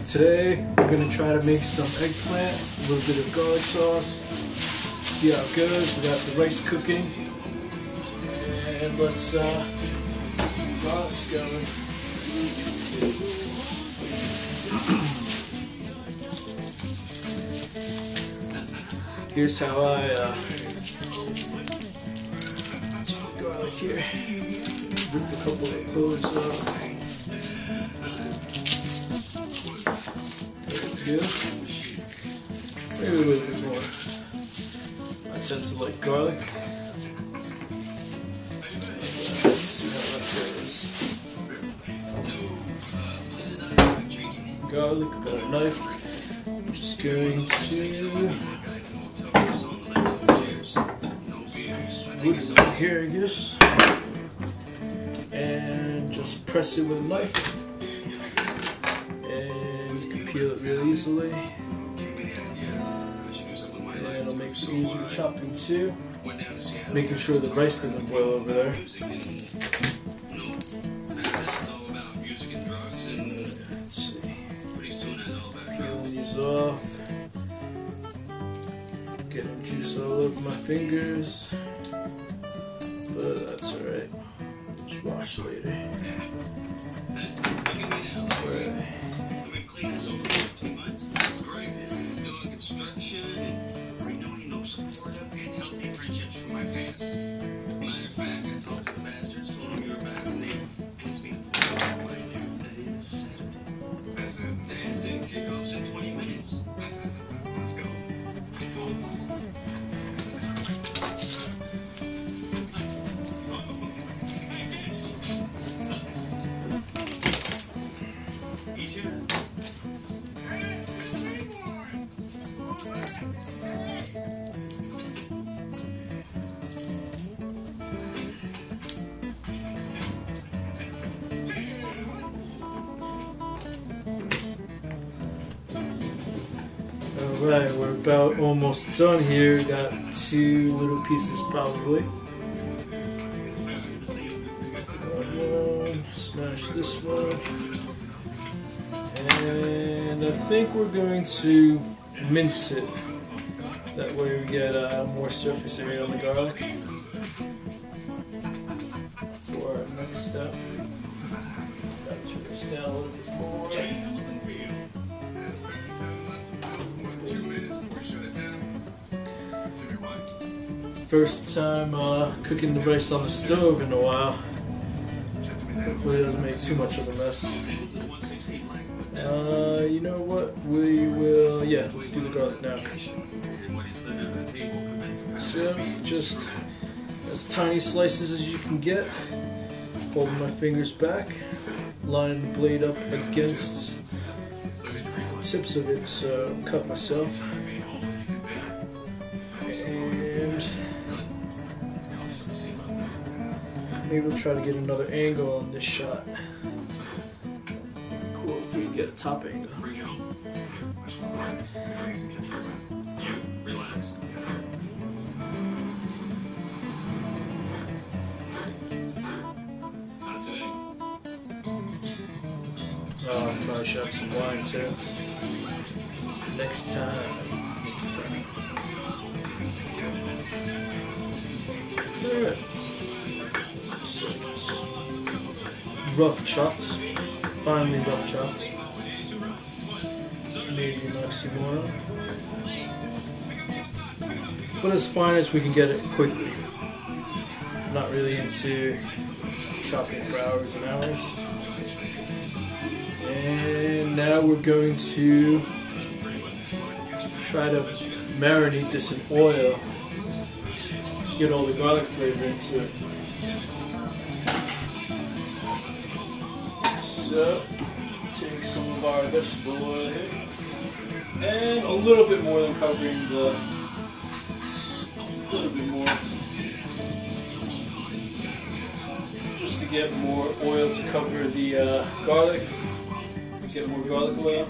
Today we're going to try to make some eggplant, a little bit of garlic sauce, see how it goes. We got the rice cooking, and let's get some garlics going. Here's how I do the garlic here. Rip a couple of cloves off. Maybe a little bit more. I tend to like garlic. Let's see how that goes. Garlic, got a knife. I'm just going to split it right here, I guess, and just press it with a knife. Peel it real easily, and it'll make it easy to chop into. Making sure the rice doesn't boil over there. Let's see. Peel these off. Getting juice all over my fingers, but that's alright. Just wash later. Alright. Alright, we're about almost done here. Got 2 little pieces probably. One, smash this one. And I think we're going to mince it. That way we get more surface area on the garlic. For our next step. Gotta turn this down a little bit more. First time cooking the rice on the stove in a while. Hopefully it doesn't make too much of a mess. You know what? We will, let's do the garlic now. So, just as tiny slices as you can get. Holding my fingers back. Lining the blade up against the tips of it so I cut myself. Maybe we'll try to get another angle on this shot. Cool if we get a top angle. Oh, I probably should have some wine too. Next time. Alright. So it's rough chopped, finely rough chopped, medium oxymoron, but as fine as we can get it quickly. I'm not really into chopping for hours and hours. And now we're going to try to marinate this in oil, get all the garlic flavor into it. So, take some of our vegetable oil here, and a little bit more than covering a little bit more, just to get more oil to cover the garlic, get more garlic oil,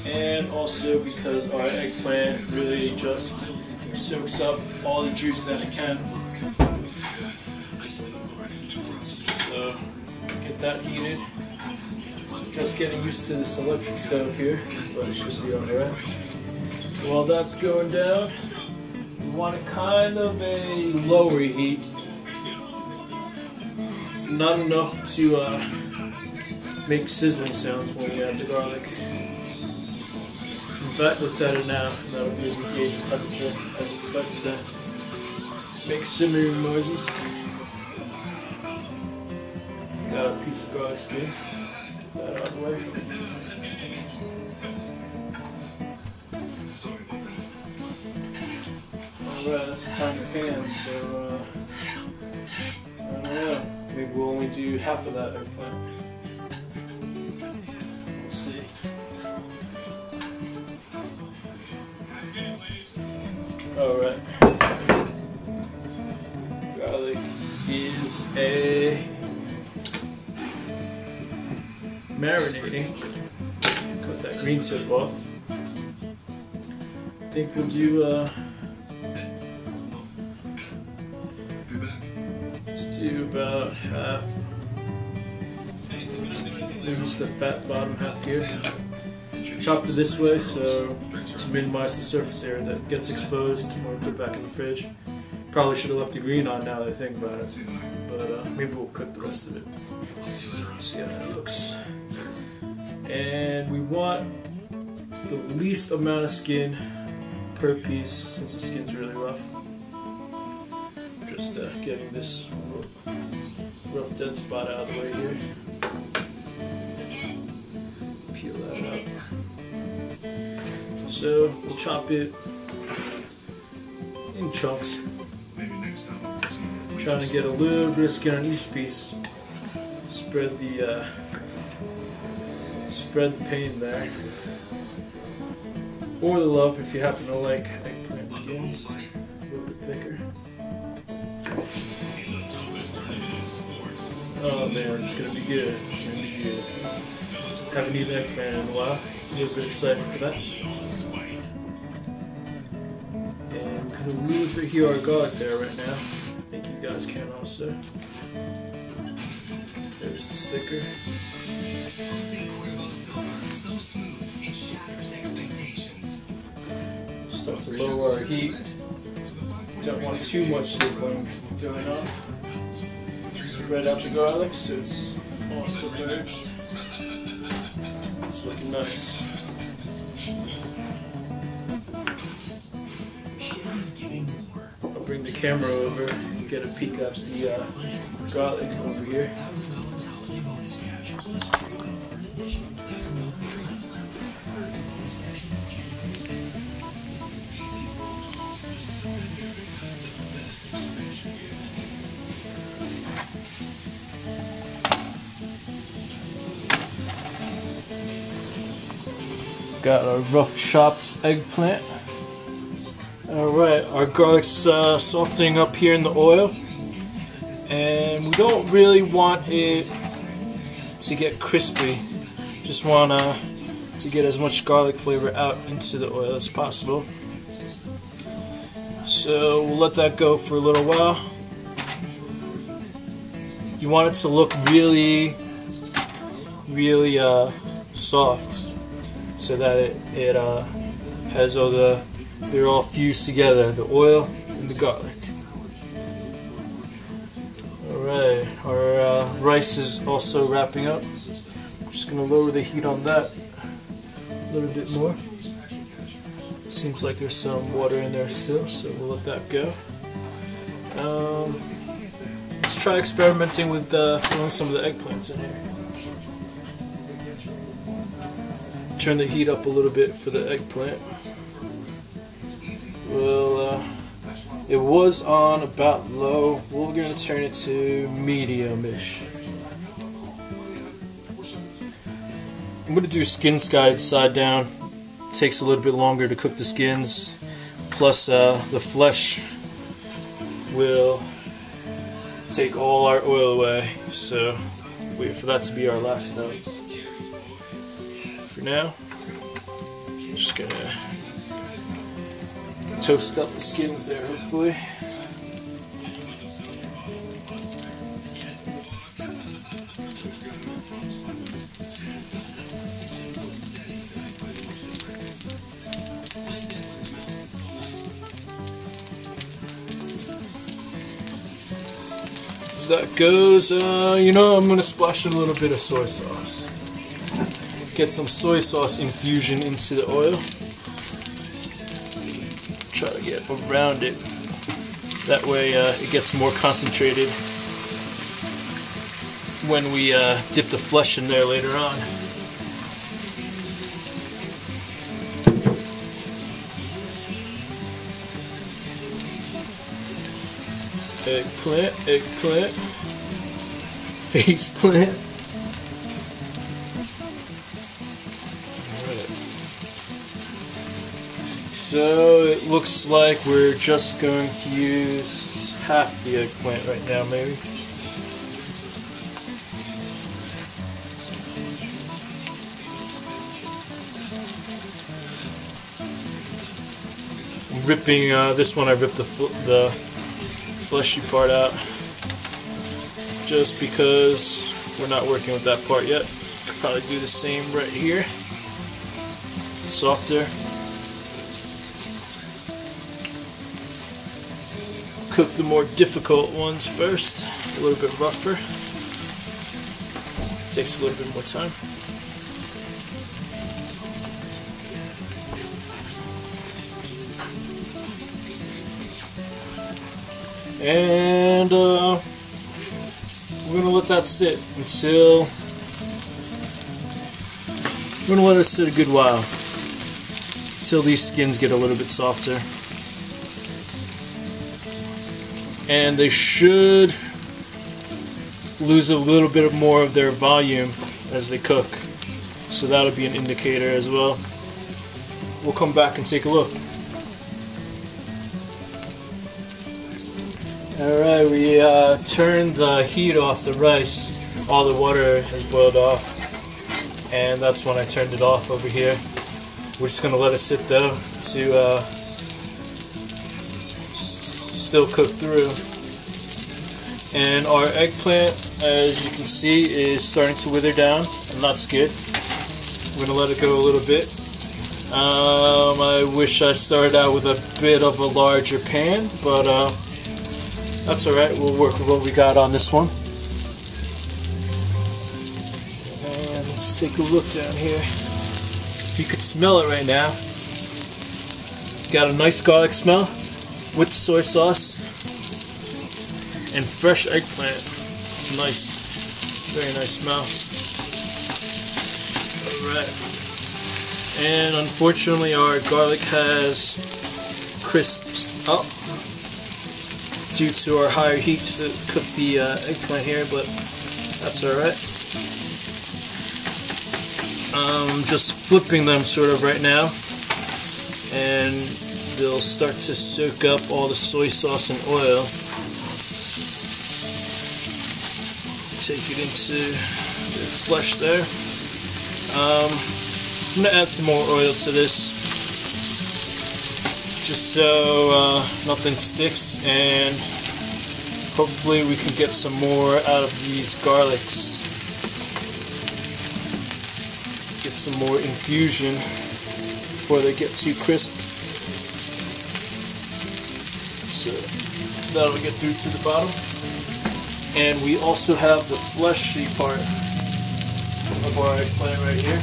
and also because our eggplant really just soaks up all the juice that it can. So, get that heated. Just getting used to this electric stove here, but it should be alright. While that's going down, we want a kind of a lower heat. Not enough to make sizzling sounds when we add the garlic. In fact, let's add it now. That'll be a good gauge of temperature as it starts to make simmering noises. Got a piece of garlic skin. Get that out of the way. Alright, that's a tiny pan, so I don't know. Maybe we'll only do half of that eggplant. We'll see. Alright. Garlic is marinating. Cut that green tip off. I think we'll do let's do about half. Maybe just the fat bottom half here. Chopped it this way so to minimize the surface area that gets exposed when we put it back in the fridge. Probably should have left the green on now that I think about it, but maybe we'll cook the rest of it. See how that looks. And we want the least amount of skin per piece since the skin's really rough. Just getting this rough dead spot out of the way here. Peel that out. So we'll chop it in chunks. I'm trying to get a little bit of skin on each piece. Spread the pain there. Or the love if you happen to like eggplant skins. A little bit thicker. Oh man, it's gonna be good. It's gonna be good. Haven't eaten eggplant in a while. A little bit excited for that. And I'm gonna really hear our garlic there right now. I think you guys can also. There's the sticker. Start to lower our heat. Don't want too much sizzling going on. Spread out the garlic so it's all submerged. It's looking nice. I'll bring the camera over and get a peek at the garlic over here. Got our rough chopped eggplant. Alright, our garlic's softening up here in the oil. And we don't really want it to get crispy. Just want to get as much garlic flavor out into the oil as possible. So we'll let that go for a little while. You want it to look really soft, so that it has all they're all fused together, the oil and the garlic. Alright, our rice is also wrapping up. Just going to lower the heat on that a little bit more. Seems like there's some water in there still, so we'll let that go. Let's try experimenting with throwing some of the eggplants in here. Turn the heat up a little bit for the eggplant. Well, it was on about low. We're going to turn it to medium-ish. I'm going to do skin side down. Takes a little bit longer to cook the skins. Plus, the flesh will take all our oil away. So, wait for that to be our last step. For now, I'm just going to toast up the skins there, hopefully. as that goes. You know, I'm gonna splash in a little bit of soy sauce. Get some soy sauce infusion into the oil. Try to get around it. That way it gets more concentrated when we dip the flesh in there later on. Eggplant, eggplant, face plant. Alright. So it looks like we're just going to use half the eggplant right now, maybe. I'm ripping this one. I ripped the fleshy part out just because we're not working with that part yet. Could probably do the same right here. Softer. Cook the more difficult ones first, a little bit rougher. Takes a little bit more time. And we're gonna let that sit until we're gonna let it sit a good while until these skins get a little bit softer, and they should lose a little bit more of their volume as they cook. So that'll be an indicator as well. We'll come back and take a look. Alright, we turned the heat off the rice. All the water has boiled off, and that's when I turned it off over here. We're just going to let it sit though to still cook through. And our eggplant, as you can see, is starting to wither down, and that's good. We're going to let it go a little bit. I wish I started out with a bit of a larger pan, but that's alright, we'll work with what we got on this one. And let's take a look down here. If you could smell it right now. Got a nice garlic smell with the soy sauce. And fresh eggplant. It's nice. Very nice smell. Alright. And unfortunately our garlic has crisped up due to our higher heat to cook the eggplant here, but that's alright. I'm just flipping them sort of right now, and they'll start to soak up all the soy sauce and oil. Take it into the flesh there. I'm going to add some more oil to this, just so nothing sticks, and hopefully we can get some more out of these garlics. Get some more infusion before they get too crisp. So that'll get through to the bottom. And we also have the fleshy part of our eggplant right here,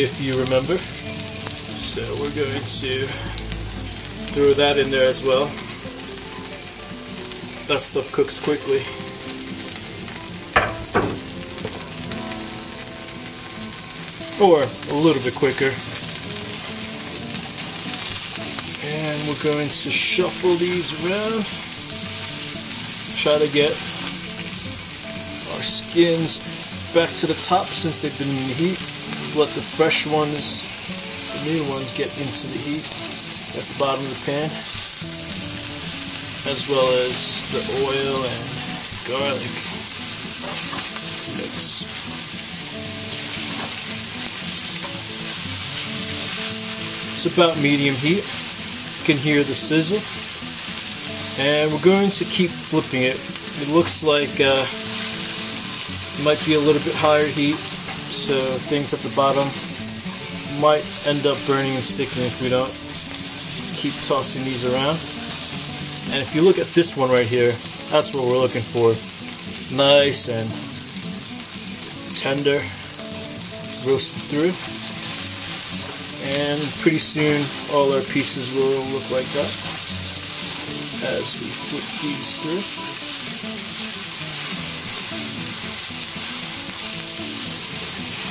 if you remember. So we're going to throw that in there as well. That stuff cooks quickly. Or a little bit quicker. And we're going to shuffle these around. Try to get our skins back to the top since they've been in the heat. Let the fresh ones, the new ones, get into the heat at the bottom of the pan, as well as the oil and garlic mix. It's about medium heat. You can hear the sizzle. And we're going to keep flipping it. It looks like it might be a little bit higher heat, so things at the bottom might end up burning and sticking if we don't keep tossing these around. And if you look at this one right here, That's what we're looking for. Nice and tender, roasted through. And pretty soon all our pieces will look like that as we flip these through.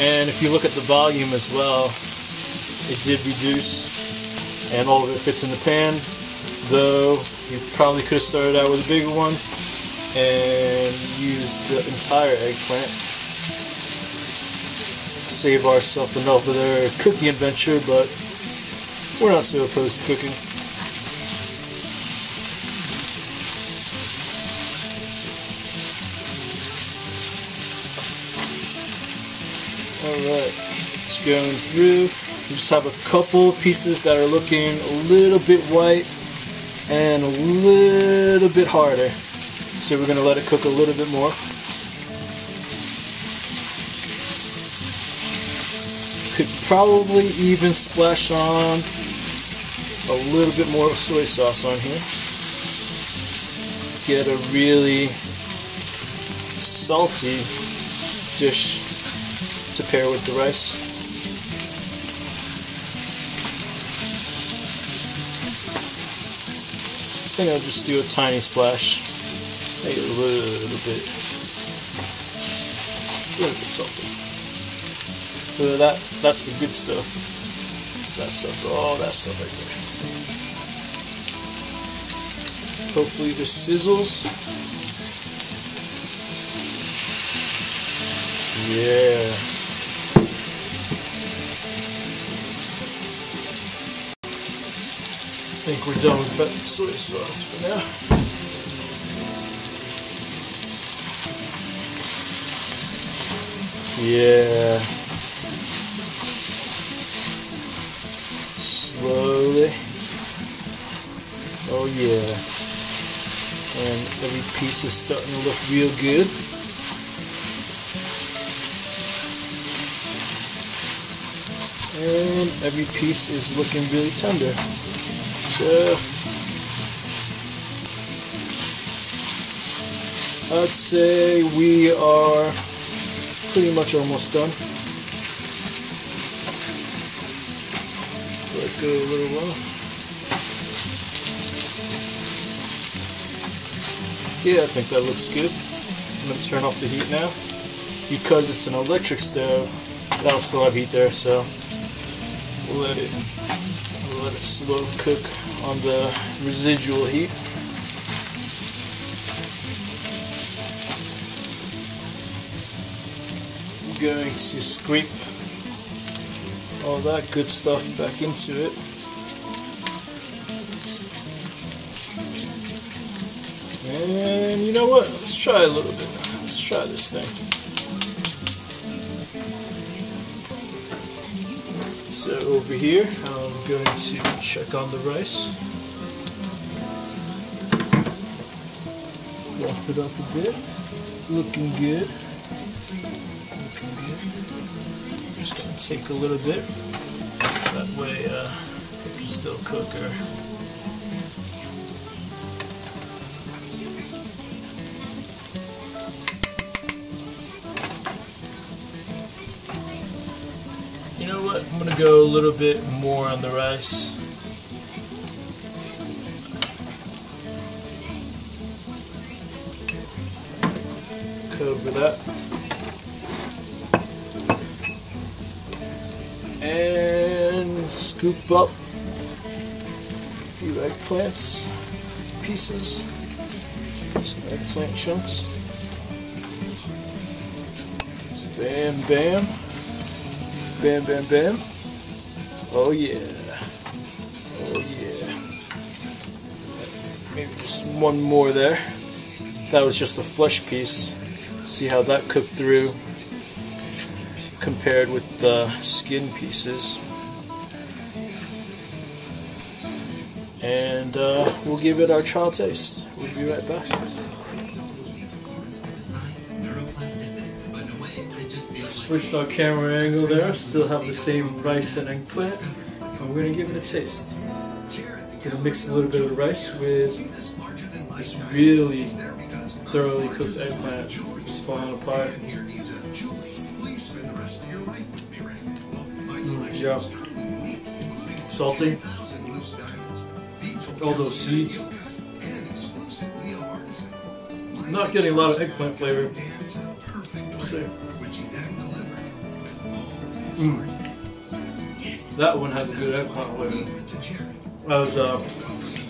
And if you look at the volume as well, it did reduce, and all of it fits in the pan, though you probably could have started out with a bigger one and used the entire eggplant. Save ourselves another cooking adventure, but we're not so opposed to cooking. Alright, it's going through. We just have a couple pieces that are looking a little bit white and a little bit harder. So we're going to let it cook a little bit more. Could probably even splash on a little bit more soy sauce on here. Get a really salty dish to pair with the rice. I think I'll just do a tiny splash, maybe a little bit salty. So that's the good stuff. That stuff, all that stuff right there. Hopefully this sizzles. Yeah. I think we're done with that soy sauce for now. Yeah. Slowly. Oh yeah. And every piece is starting to look real good. And every piece is looking really tender. So I'd say we are pretty much almost done. Let it go a little while. Yeah, I think that looks good. I'm going to turn off the heat now. Because it's an electric stove, that'll still have heat there, so we'll let it slow cook on the residual heat. I'm going to scrape all that good stuff back into it. And you know what? Let's try a little bit. Let's try this thing. So over here, I'm going to check on the rice. Fluff it up a bit. Looking good. Looking good. Just going to take a little bit. That way it can still cook. You know what? I'm going to go a little bit more on the rice. Cover that. And scoop up a few eggplants pieces. Some eggplant chunks. Bam, bam. Bam, bam, bam. Oh yeah. Oh yeah. Maybe just one more there. That was just a flesh piece. See how that cooked through compared with the skin pieces. And we'll give it our trial taste. We'll be right back. Switched our camera angle there, still have the same rice and eggplant, and we're going to give it a taste. Going to mix a little bit of rice with this really thoroughly cooked eggplant. It's falling apart. Yeah. Salty. All those seeds. Not getting a lot of eggplant flavor. Let's see. That one had a good eggplant flavor. That was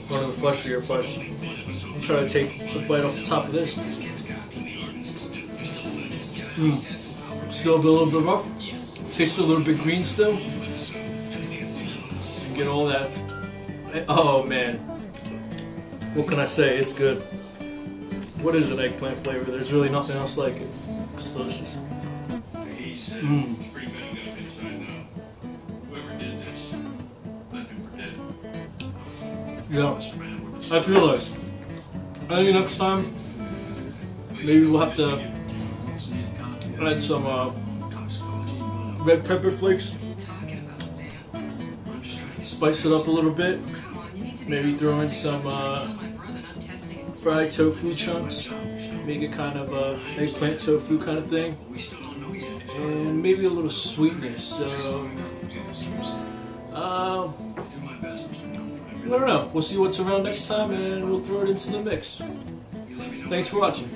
one of the fleshier parts. I'm trying to take a bite off the top of this. Still a little bit rough. Tastes a little bit green still. You get all that. Oh man. What can I say? It's good. What is an eggplant flavor? There's really nothing else like it. It's delicious. Yeah, I realized. I think next time, maybe we'll have to add some red pepper flakes, spice it up a little bit, maybe throw in some fried tofu chunks, make it kind of eggplant tofu kind of thing, and maybe a little sweetness. So, I don't know. We'll see what's around next time, and we'll throw it into the mix. Thanks for watching.